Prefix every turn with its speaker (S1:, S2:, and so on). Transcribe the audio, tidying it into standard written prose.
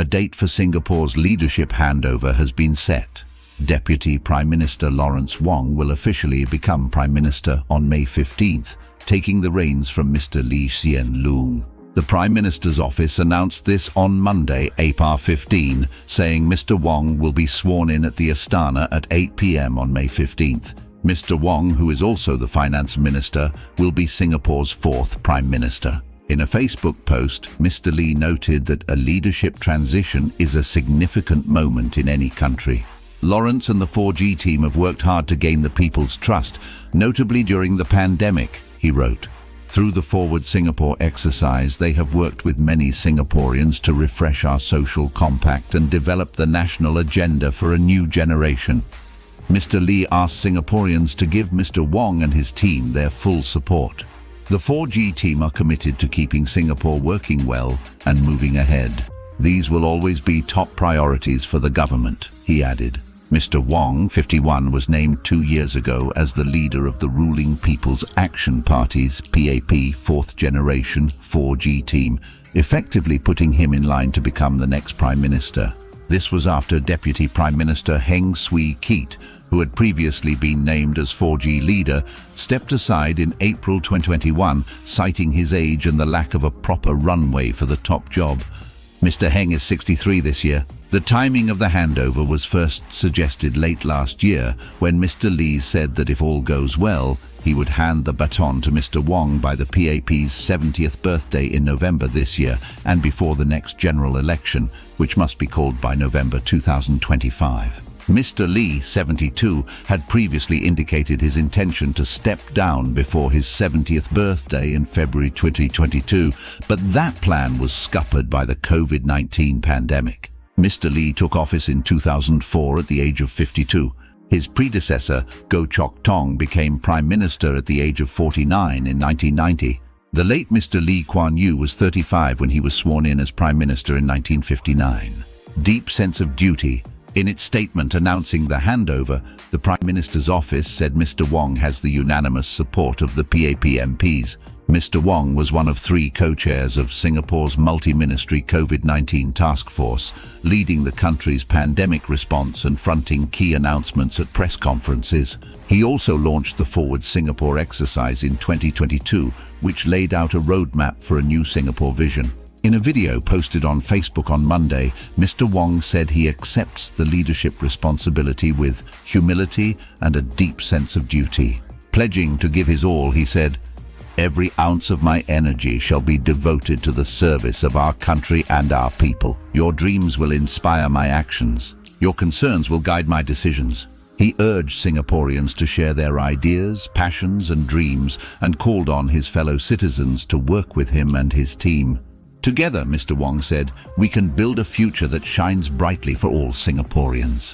S1: A date for Singapore's leadership handover has been set. Deputy Prime Minister Lawrence Wong will officially become Prime Minister on May 15th, taking the reins from Mr. Lee Hsien Loong. The Prime Minister's office announced this on Monday, April 15, saying Mr. Wong will be sworn in at the Astana at 8 p.m. on May 15th. Mr. Wong, who is also the Finance Minister, will be Singapore's fourth Prime Minister. In a Facebook post, Mr. Lee noted that a leadership transition is a significant moment in any country. Lawrence and the 4G team have worked hard to gain the people's trust, notably during the pandemic, he wrote. Through the Forward Singapore exercise, they have worked with many Singaporeans to refresh our social compact and develop the national agenda for a new generation. Mr. Lee asked Singaporeans to give Mr. Wong and his team their full support. The 4G team are committed to keeping Singapore working well and moving ahead. These will always be top priorities for the government, he added. Mr. Wong, 51, was named 2 years ago as the leader of the ruling People's Action Party's PAP fourth generation 4G team, effectively putting him in line to become the next Prime Minister. This was after Deputy Prime Minister Heng Swee-keat, who had previously been named as 4G leader, stepped aside in April 2021, citing his age and the lack of a proper runway for the top job. Mr. Heng is 63 this year. The timing of the handover was first suggested late last year, when Mr. Lee said that if all goes well, he would hand the baton to Mr. Wong by the PAP's 70th birthday in November this year and before the next general election, which must be called by November 2025. Mr. Lee, 72, had previously indicated his intention to step down before his 70th birthday in February 2022, but that plan was scuppered by the COVID-19 pandemic. Mr. Lee took office in 2004 at the age of 52. His predecessor, Goh Chok Tong, became Prime Minister at the age of 49 in 1990. The late Mr. Lee Kuan Yew was 35 when he was sworn in as Prime Minister in 1959. Deep sense of duty. In its statement announcing the handover, the Prime Minister's office said Mr. Wong has the unanimous support of the PAP MPs. Mr. Wong was one of 3 co-chairs of Singapore's multi-ministry COVID-19 task force, leading the country's pandemic response and fronting key announcements at press conferences. He also launched the Forward Singapore exercise in 2022, which laid out a roadmap for a new Singapore vision. In a video posted on Facebook on Monday, Mr. Wong said he accepts the leadership responsibility with humility and a deep sense of duty. Pledging to give his all, he said, "Every ounce of my energy shall be devoted to the service of our country and our people. Your dreams will inspire my actions. Your concerns will guide my decisions." He urged Singaporeans to share their ideas, passions and dreams and called on his fellow citizens to work with him and his team. Together, Mr. Wong said, we can build a future that shines brightly for all Singaporeans.